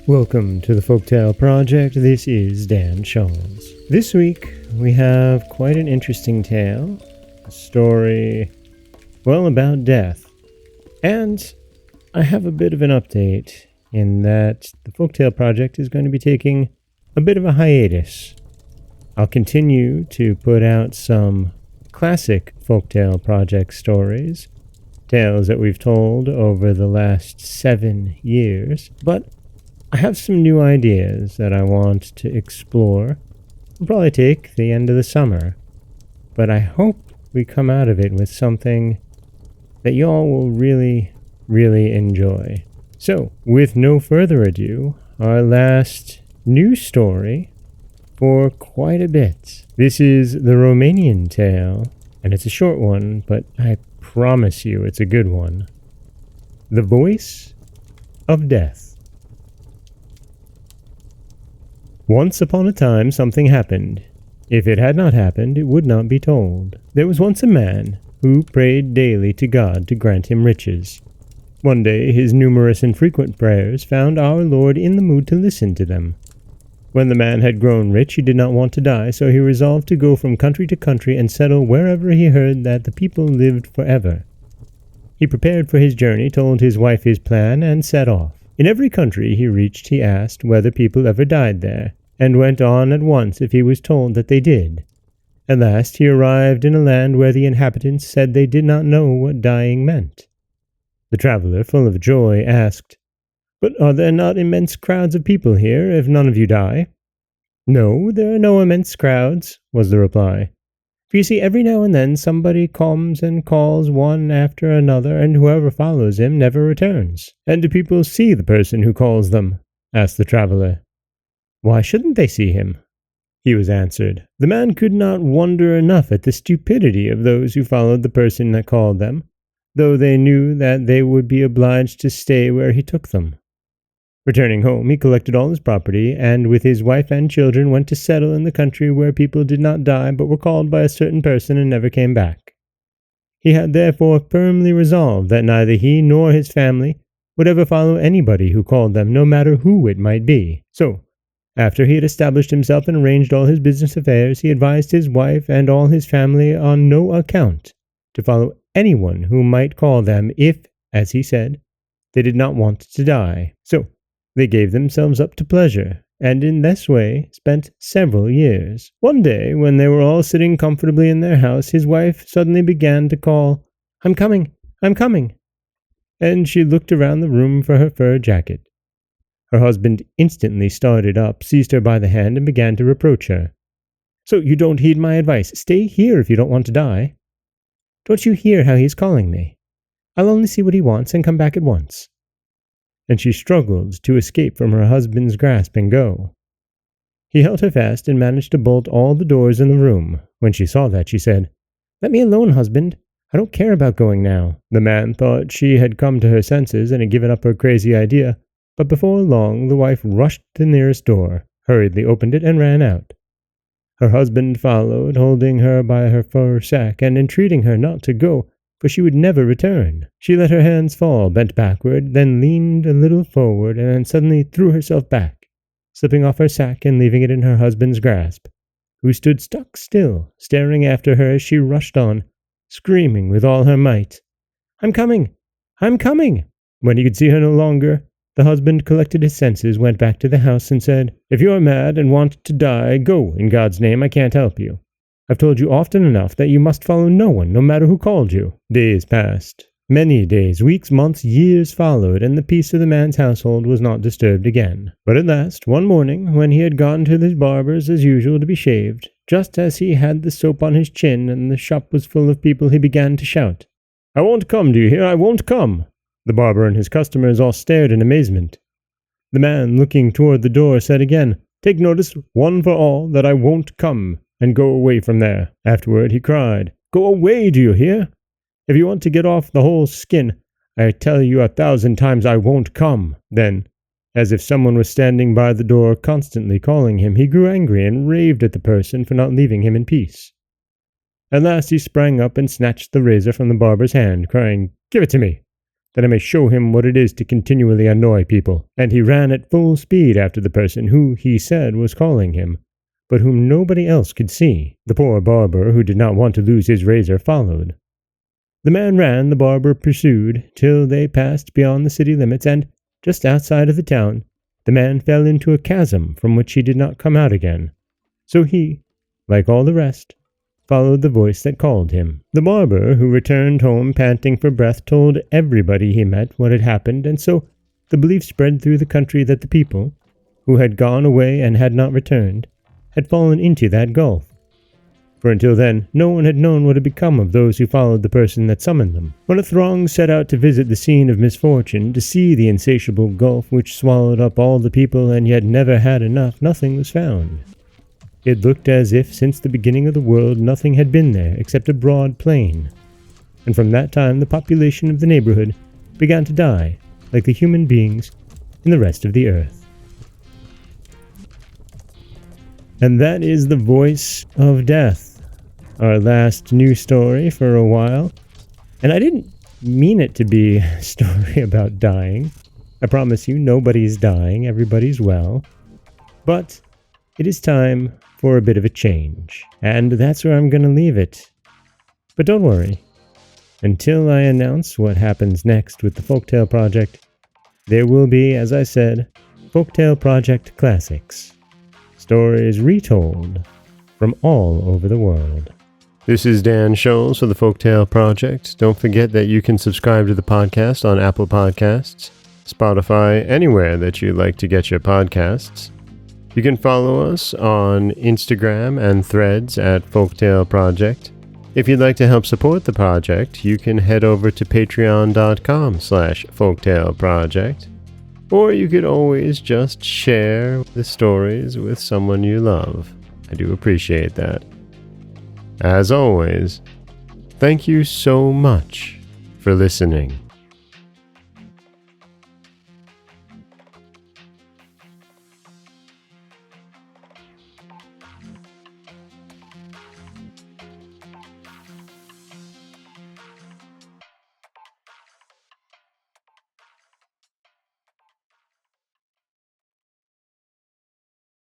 Welcome to the Folktale Project. This is Dan Scholz. This week we have quite an interesting tale, a story, about death. And I have a bit of an update in that the Folktale Project is going to be taking a bit of a hiatus. I'll continue to put out some classic Folktale Project stories, tales that we've told over the last 7 years, but I have some new ideas that I want to explore. It'll probably take the end of the summer, but I hope we come out of it with something that y'all will really, really enjoy. So, with no further ado, our last new story for quite a bit. This is the Roumanian tale, and it's a short one, but I promise you it's a good one. The Voice of Death. Once upon a time something happened. If it had not happened, it would not be told. There was once a man who prayed daily to God to grant him riches. One day his numerous and frequent prayers found our Lord in the mood to listen to them. When the man had grown rich, he did not want to die, so he resolved to go from country to country and settle wherever he heard that the people lived forever. He prepared for his journey, told his wife his plan, and set off. In every country he reached, he asked whether people ever died there, and went on at once if he was told that they did. At last he arrived in a land where the inhabitants said they did not know what dying meant. The traveler, full of joy, asked, "But are there not immense crowds of people here, if none of you die?" "No, there are no immense crowds," was the reply. "For you see, every now and then somebody comes and calls one after another, and whoever follows him never returns." "And do people see the person who calls them?" asked the traveler. "Why shouldn't they see him?" he was answered. The man could not wonder enough at the stupidity of those who followed the person that called them, though they knew that they would be obliged to stay where he took them. Returning home, he collected all his property, and with his wife and children went to settle in the country where people did not die but were called by a certain person and never came back. He had therefore firmly resolved that neither he nor his family would ever follow anybody who called them, no matter who it might be. So, after he had established himself and arranged all his business affairs, he advised his wife and all his family on no account to follow anyone who might call them if, as he said, they did not want to die. So, they gave themselves up to pleasure, and in this way spent several years. One day, when they were all sitting comfortably in their house, his wife suddenly began to call, "I'm coming, I'm coming," and she looked around the room for her fur jacket. Her husband instantly started up, seized her by the hand, and began to reproach her. "So you don't heed my advice. Stay here if you don't want to die." "Don't you hear how he's calling me? I'll only see what he wants and come back at once." And she struggled to escape from her husband's grasp and go. He held her fast and managed to bolt all the doors in the room. When she saw that, she said, "Let me alone, husband. I don't care about going now." The man thought she had come to her senses and had given up her crazy idea, but before long the wife rushed to the nearest door, hurriedly opened it, and ran out. Her husband followed, holding her by her fur sack and entreating her not to go, for she would never return. She let her hands fall, bent backward, then leaned a little forward, and then suddenly threw herself back, slipping off her sack and leaving it in her husband's grasp, who stood stock still, staring after her as she rushed on, screaming with all her might, "I'm coming! I'm coming!" When he could see her no longer, the husband collected his senses, went back to the house, and said, "If you're mad and want to die, go, in God's name. I can't help you. I've told you often enough that you must follow no one, no matter who called you." Days passed. Many days, weeks, months, years followed, and the peace of the man's household was not disturbed again. But at last, one morning, when he had gone to his barber's as usual to be shaved, just as he had the soap on his chin and the shop was full of people, he began to shout, "I won't come, do you hear? I won't come!" The barber and his customers all stared in amazement. The man, looking toward the door, said again, "Take notice, one for all, that I won't come, and go away from there." Afterward he cried, "Go away, do you hear? If you want to get off the whole skin, I tell you 1,000 times I won't come." Then, as if someone was standing by the door constantly calling him, he grew angry and raved at the person for not leaving him in peace. At last he sprang up and snatched the razor from the barber's hand, crying, "Give it to me! that I may show him what it is to continually annoy people. And he ran at full speed after the person who, he said, was calling him, but whom nobody else could see. The poor barber, who did not want to lose his razor, followed. The man ran, the barber pursued, till they passed beyond the city limits, and, just outside of the town, the man fell into a chasm from which he did not come out again. So he, like all the rest, followed the voice that called him. The barber, who returned home panting for breath, told everybody he met what had happened, and so the belief spread through the country that the people, who had gone away and had not returned, had fallen into that gulf. For until then, no one had known what had become of those who followed the person that summoned them. When a throng set out to visit the scene of misfortune, to see the insatiable gulf which swallowed up all the people and yet never had enough, nothing was found. It looked as if since the beginning of the world nothing had been there except a broad plain. And from that time the population of the neighborhood began to die, like the human beings in the rest of the earth. And that is the voice of death. Our last news story for a while. And I didn't mean it to be a story about dying. I promise you, nobody's dying, everybody's well. But it is time for a bit of a change. And that's where I'm going to leave it. But don't worry. Until I announce what happens next with the Folktale Project, there will be, as I said, Folktale Project classics. Stories retold from all over the world. This is Dan Scholz for the Folktale Project. Don't forget that you can subscribe to the podcast on Apple Podcasts, Spotify, anywhere that you like to get your podcasts. You can follow us on Instagram and Threads at Folktale Project. If you'd like to help support the project, you can head over to patreon.com/folktaleproject. Or you could always just share the stories with someone you love. I do appreciate that. As always, thank you so much for listening.